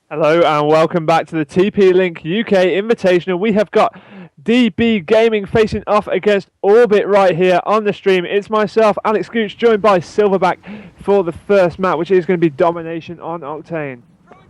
Hello and welcome back to the TP-LINK UK Invitational. We have got DB Gaming facing off against Orbit right here on the stream. It's myself, Alex Gooch, joined by Silverback for the first map, which is going to be domination on Octane.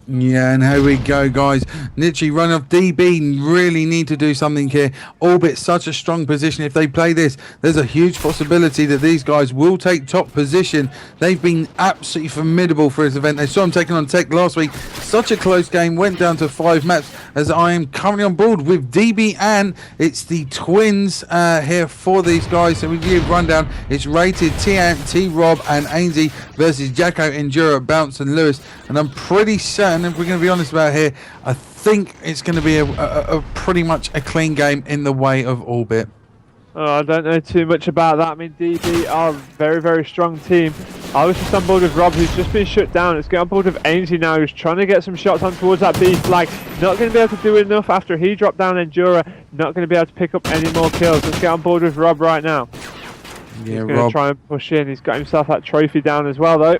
Yeah, and here we go, guys. Literally run off DB. Really need to do something here. Orbit, such a strong position. If they play this, there's a huge possibility that these guys will take top position. They've been absolutely formidable for this event. They saw them taking on Tech last week. Such a close game. Went down to 5 maps, as I am currently on board with DB, and it's the twins here for these guys. So we give rundown. It's rated T-Ant, T-Rob and Ainsley versus Jacko, Enduro, Bounce and Lewis. And I'm pretty certain, if we're going to be honest about here, I think it's going to be a pretty much a clean game in the way of Orbit. Oh, I don't know too much about that. I mean, DB are a very, very strong team. I was just on board with Rob, who's just been shut down. Let's get on board with Ainsley now, who's trying to get some shots on towards that B flag. Not going to be able to do enough after he dropped down Endura. Not going to be able to pick up any more kills. Let's get on board with Rob right now. Yeah, he's going to try and push in. He's got himself that trophy down as well, though.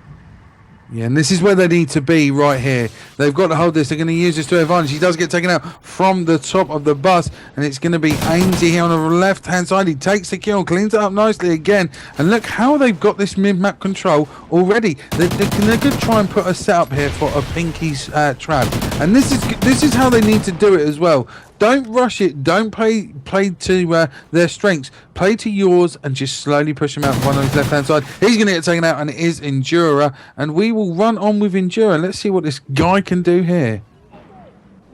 Yeah, and this is where they need to be right here. They've got to hold this. They're going to use this to their advantage. He does get taken out from the top of the bus, and it's going to be Ainsley here on the left-hand side. He takes the kill, cleans it up nicely again. And look how they've got this mid-map control already. They could try and put a setup here for a Pinky's trap. And this is how they need to do it as well. Don't rush it. Don't play to their strengths. Play to yours and just slowly push him out one on his left-hand side. He's going to get taken out, and it is Endura. And we will run on with Endura. Let's see what this guy can do here.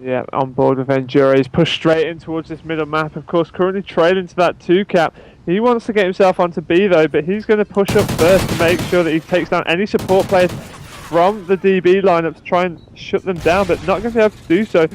Yeah, on board with Endura. He's pushed straight in towards this middle map. Of course, currently trailing to that 2-cap. He wants to get himself onto B, though, but he's going to push up first to make sure that he takes down any support players from the DB lineup to try and shut them down, but not going to be able to do so.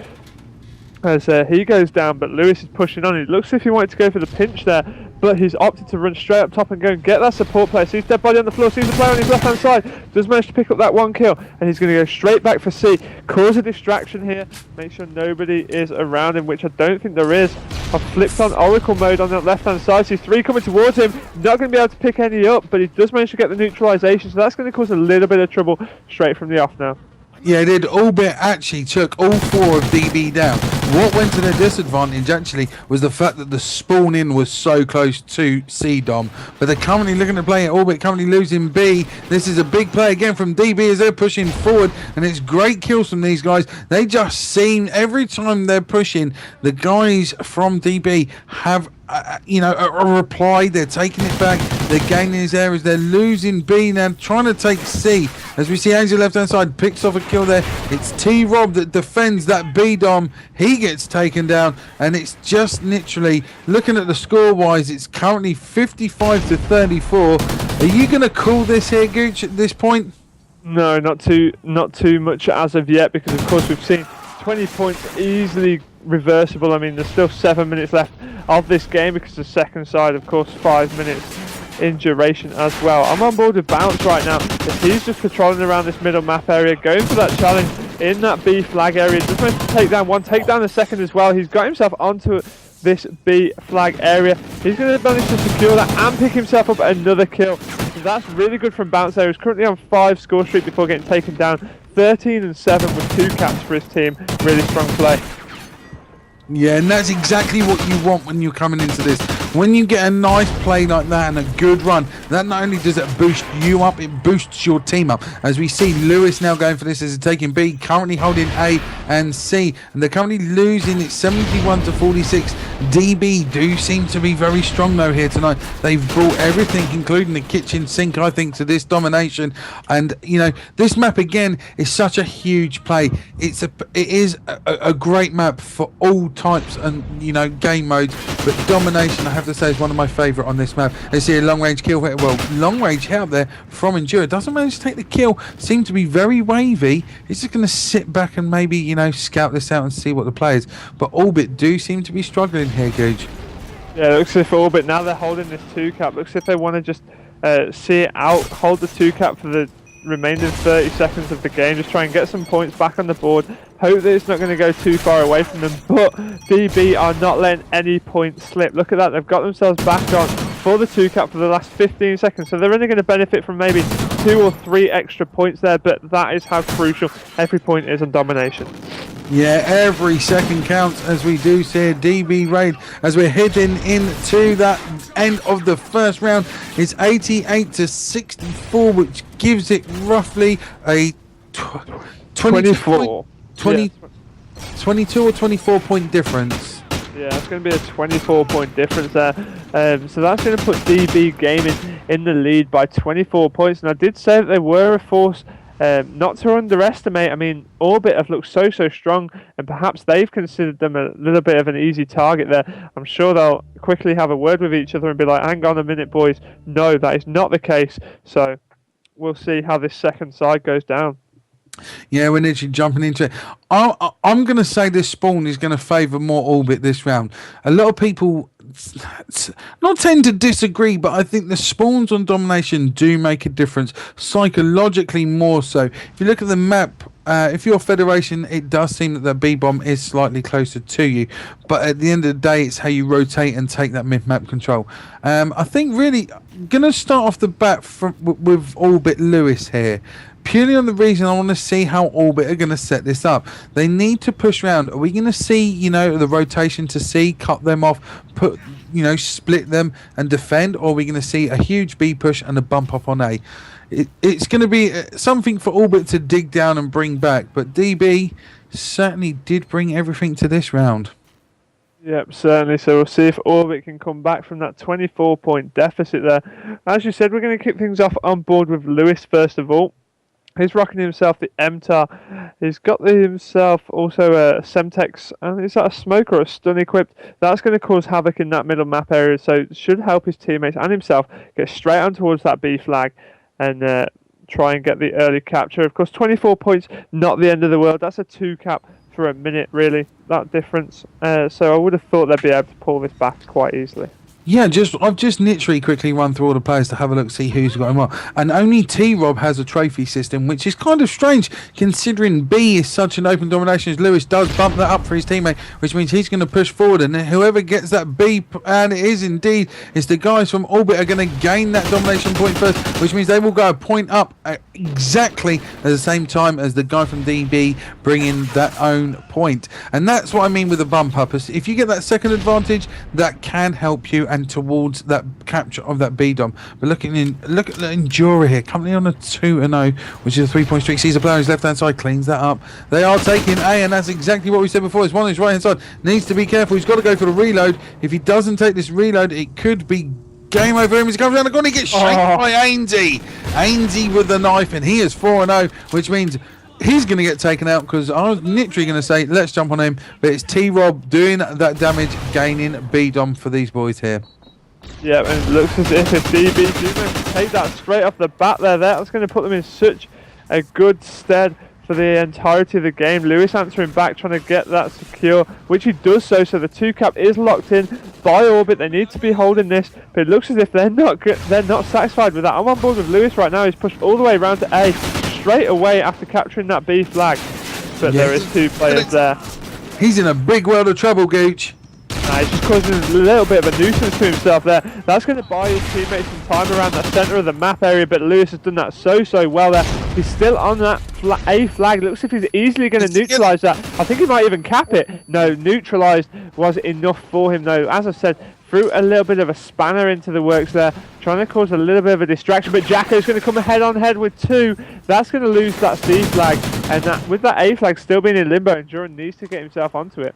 As he goes down, but Lewis is pushing on. It looks as if he wanted to go for the pinch there, but he's opted to run straight up top and go and get that support player. Sees dead body on the floor, sees the player on his left hand side, does manage to pick up that 1 kill, and he's going to go straight back for C. Cause a distraction here, make sure nobody is around him, which I don't think there is. I've flipped on Oracle mode on that left hand side, sees 3 coming towards him, not going to be able to pick any up, but he does manage to get the neutralization, so that's going to cause a little bit of trouble straight from the off now. Yeah, it did. Orbit actually took all 4 of DB down. What went to their disadvantage actually was the fact that the spawn in was so close to C-Dom. But they're currently looking to play it. Orbit currently losing B. This is a big play again from DB as they're pushing forward. And it's great kills from these guys. They just seem, every time they're pushing, the guys from DB have a reply. They're taking it back, they're gaining his areas, they're losing B now, trying to take C. As we see Angel left hand side picks off a kill there. It's T-Rob that defends that B Dom. He gets taken down, and it's just literally looking at the score wise, it's currently 55 to 34. Are you going to call this here, Gooch, at this point? No, not too much as of yet, because of course we've seen 20 points easily reversible. I mean, there's still 7 minutes left of this game, because the second side, of course, 5 minutes in duration as well. I'm on board with Bounce right now, as he's just patrolling around this middle map area, going for that challenge in that B flag area. Just managed to take down 1, take down the second as well. He's got himself onto this B flag area. He's going to manage to secure that and pick himself up another kill. So that's really good from Bounce there. He's currently on 5 score streak before getting taken down. 13 and 7 with 2 caps for his team. Really strong play. Yeah, and that's exactly what you want when you're coming into this. When you get a nice play like that and a good run, that not only does it boost you up, it boosts your team up. As we see Lewis now going for this as he's taking B, currently holding A and C, and they're currently losing it 71 to 46. DB do seem to be very strong though here tonight. They've brought everything, including the kitchen sink, I think, to this domination. And this map again is such a huge play. It is a great map for all types and game modes, but domination, I have to say, is one of my favourite on this map. Let's see a long range kill. Well, long range hit up there from Endura. Doesn't manage to take the kill. Seemed to be very wavy. He's just going to sit back and maybe scout this out and see what the play is. But Orbit do seem to be struggling here, Gage. Yeah, it looks as if Orbit, now they're holding this 2-cap. Looks as if they want to just see it out, hold the 2-cap for the remaining 30 seconds of the game, just try and get some points back on the board. Hope that it's not going to go too far away from them, but DB are not letting any points slip. Look at that, they've got themselves back on for the 2-cap for the last 15 seconds, so they're only going to benefit from maybe 2 or 3 extra points there, but that is how crucial every point is on domination. Yeah, every second counts, as we do see a DB raid as we're heading into that end of the first round. It's 88-64, which gives it roughly a 24. 22 or 24 point difference. Yeah, it's going to be a 24-point difference there. So that's going to put DB Gaming in the lead by 24 points. And I did say that they were a force not to underestimate. I mean, Orbit have looked so strong, and perhaps they've considered them a little bit of an easy target there. I'm sure they'll quickly have a word with each other and be like, hang on a minute, boys. No, that is not the case. So we'll see how this second side goes down. Yeah, we're literally jumping into it. I'm going to say this spawn is going to favour more Orbit this round. A lot of people not tend to disagree, but I think the spawns on domination do make a difference, psychologically more so. If you look at the map, if you're Federation, it does seem that the B-bomb is slightly closer to you, but at the end of the day, it's how you rotate and take that mid-map control. I think really going to start off the bat with Orbit Lewis here. Purely on the reason I want to see how Orbit are going to set this up. They need to push around. Are we going to see, you know, the rotation to C, cut them off, put, you know, split them and defend? Or are we going to see a huge B push and a bump up on A? It's going to be something for Orbit to dig down and bring back. But DB certainly did bring everything to this round. Yep, certainly. So we'll see if Orbit can come back from that 24-point deficit there. As you said, we're going to kick things off on board with Lewis first of all. He's rocking himself the MTAR. He's got himself also a Semtex, and is that a smoke or a stun equipped? That's going to cause havoc in that middle map area, so it should help his teammates and himself get straight on towards that B flag and try and get the early capture. Of course, 24 points, not the end of the world. That's a 2-cap for a minute, really, that difference. So I would have thought they'd be able to pull this back quite easily. Yeah, I've just literally quickly run through all the players to have a look, see who's got him on. And only T-Rob has a trophy system, which is kind of strange considering B is such an open domination as Lewis does bump that up for his teammate, which means he's going to push forward. And whoever gets that B, and it is indeed, it's the guys from Orbit are going to gain that domination point first, which means they will go a point up at exactly at the same time as the guy from DB bringing that own point. And that's what I mean with the bump up. If you get that second advantage, that can help you and towards that capture of that B-dom. But look at the Endura here, currently on a 2-0, which is a 3-point streak. Sees a player on his left-hand side, cleans that up. They are taking A, and that's exactly what we said before. There's one on his right-hand side. Needs to be careful. He's got to go for the reload. If he doesn't take this reload, it could be game over him. He comes around the corner, he gets shanked by Ainsey. Ainsey with the knife, and he is 4-0, which means he's going to get taken out, because I was literally going to say let's jump on him, but it's T-Rob doing that damage, gaining B-dom for these boys here. Yeah, and it looks as if DB do manage to take that straight off the bat there. That's going to put them in such a good stead for the entirety of the game. Lewis answering back, trying to get that secure, which he does so the 2-cap is locked in by Orbit. They need to be holding this, but it looks as if they're not satisfied with that. I'm on board with Lewis right now. He's pushed all the way around to A straight away after capturing that B flag, but there is 2 players there. He's in a big world of trouble, Gooch. He's just causing a little bit of a nuisance to himself there. That's going to buy his teammates some time around the centre of the map area, but Lewis has done that so well there. He's still on that A flag. Looks as if he's easily going to neutralise that. I think he might even cap it. No, neutralised was enough for him though. As I said, threw a little bit of a spanner into the works there, trying to cause a little bit of a distraction, but Jacko's going to come head on head with 2. That's going to lose that C flag, and that with that A flag still being in limbo, Endura needs to get himself onto it.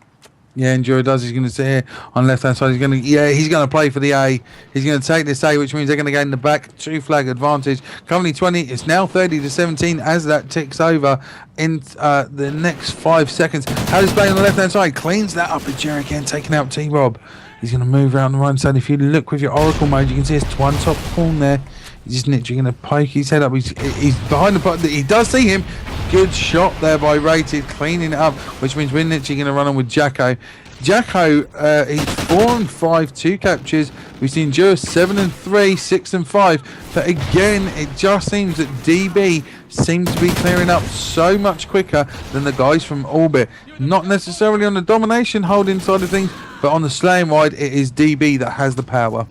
Yeah, Enduro does. He's going to sit here on the left-hand side. He's going to play for the A. He's going to take this A, which means they're going to gain the back 2 flag advantage. Currently 20. It's now 30-17 as that ticks over in the next 5 seconds. Harris playing on the left-hand side. Cleans that up. Enduro again, taking out T-Rob. He's going to move around the right side. If you look with your Oracle mode, you can see his one top pawn there. He's just literally going to poke his head up. He's behind the button. He does see him. Good shot there by Rated, cleaning it up, which means we're literally going to run on with Jacko. Jacko, he's 4-5, 2 captures. We've seen Endura 7-3, 6-5. But again, it just seems that DB seems to be clearing up so much quicker than the guys from Orbit. Not necessarily on the domination holding side of things, but on the slaying wide, it is DB that has the power.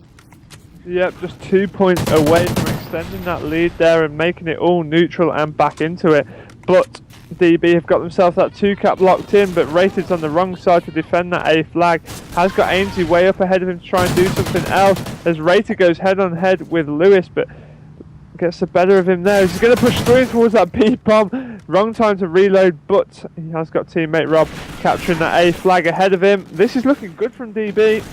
Yep, just 2 points away from extending that lead there and making it all neutral and back into it. But DB have got themselves that 2-cap locked in, but Rated's on the wrong side to defend that A flag. Has got Ainsley way up ahead of him to try and do something else as Rated goes head on head with Lewis, but gets the better of him there. He's going to push through towards that B bomb. Wrong time to reload, but he has got teammate Rob capturing that A flag ahead of him. This is looking good from DB.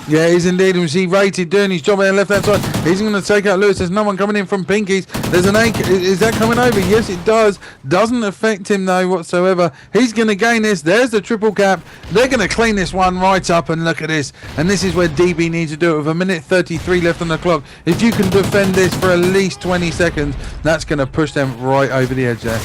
Yeah, he's indeed. We see Rated doing his job on the left-hand side. He's going to take out Lewis. There's no one coming in from Pinkies. There's an A. Is that coming over? Yes, it does. Doesn't affect him, though, whatsoever. He's going to gain this. There's the triple cap. They're going to clean this one right up, and look at this. And this is where DB needs to do it with 1:33 left on the clock. If you can defend this for at least 20 seconds, that's going to push them right over the edge there.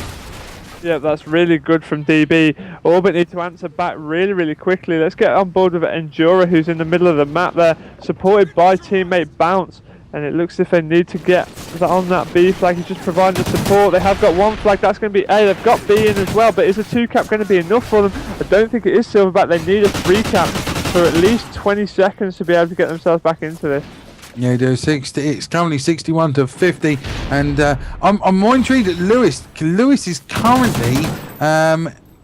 Yeah, that's really good from DB. Orbit need to answer back really quickly. Let's get on board with Endura, who's in the middle of the map there, supported by teammate Bounce. And it looks as if they need to get that on that B flag. He's just providing the support. They have got one flag, that's going to be A. They've got B in as well, but is a 2-cap going to be enough for them? I don't think it is Silverback. They need a 3-cap for at least 20 seconds to be able to get themselves back into this. Yeah, do 60. It's currently 61-50, and I'm more intrigued at Lewis. Lewis is currently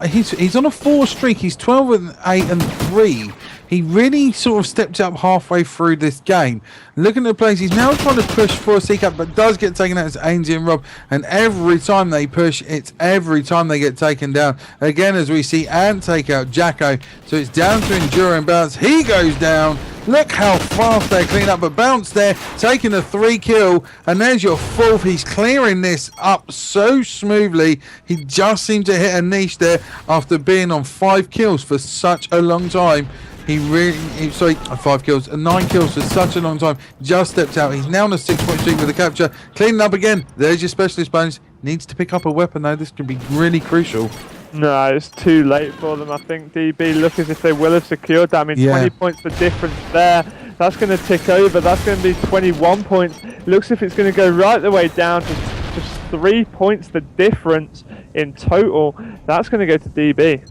he's on a 4 streak. He's 12-8-3. He really sort of stepped up halfway through this game. Looking at the plays, he's now trying to push for a C-cap, but does get taken out as Ainsley and Rob. And every time they push, it's every time they get taken down. Again, as we see Ant take out Jacko. So it's down to Enduro and Bounce. He goes down. Look how fast they clean up, but Bounce there, taking a 3 kill, and there's your 4th. He's clearing this up so smoothly. He just seemed to hit a niche there after being on 5 kills for such a long time. He really, 5 kills, 9 kills for such a long time. Just stepped out. He's now on a 6-point streak with the capture. Cleaning up again. There's your specialist bonus. Needs to pick up a weapon though. This could be really crucial. No, it's too late for them. I think DB look as if they will have secured that. I mean, 20 points for difference there. That's going to tick over. That's going to be 21 points. Looks as if it's going to go right the way down to just 3 points the difference in total. That's going to go to DB.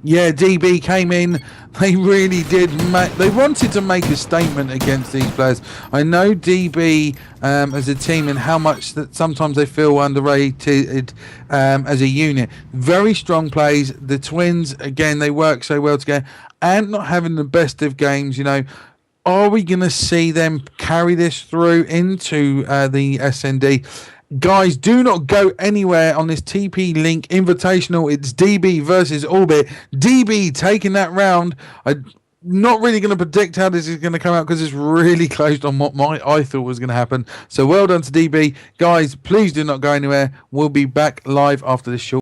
Yeah, DB came in. They really did. They wanted to make a statement against these players. I know DB as a team and how much that sometimes they feel underrated as a unit. Very strong plays. The Twins, again, they work so well together. And not having the best of games, you know. Are we going to see them carry this through into the SND? Guys, do not go anywhere on this TP-LINK Invitational. It's DB versus Orbit. DB taking that round. I'm not really going to predict how this is going to come out because it's really close on what I thought was going to happen. So well done to DB. Guys, please do not go anywhere. We'll be back live after this short.